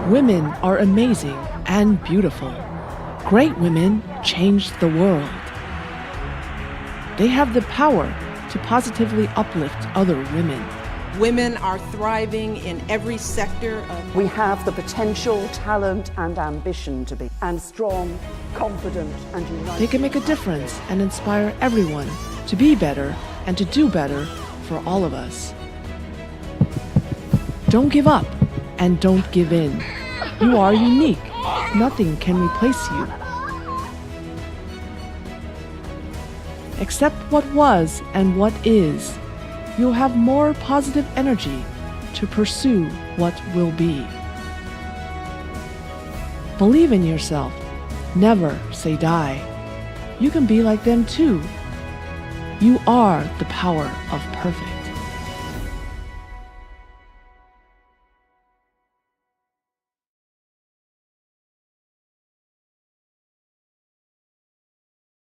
Women are amazing and beautiful. Great women change the world. They have the power to positively uplift other women. Women are thriving in every sector of... We have the potential, talent and ambition to be, and strong, confident and united. They can make a difference and inspire everyone to be better and to do better for all of us. Don't give up and don't give in. You are unique. Nothing can replace you. Accept what was and what is. You'll have more positive energy to pursue what will be. Believe in yourself. Never say die. You can be like them too. You are the power of perfect.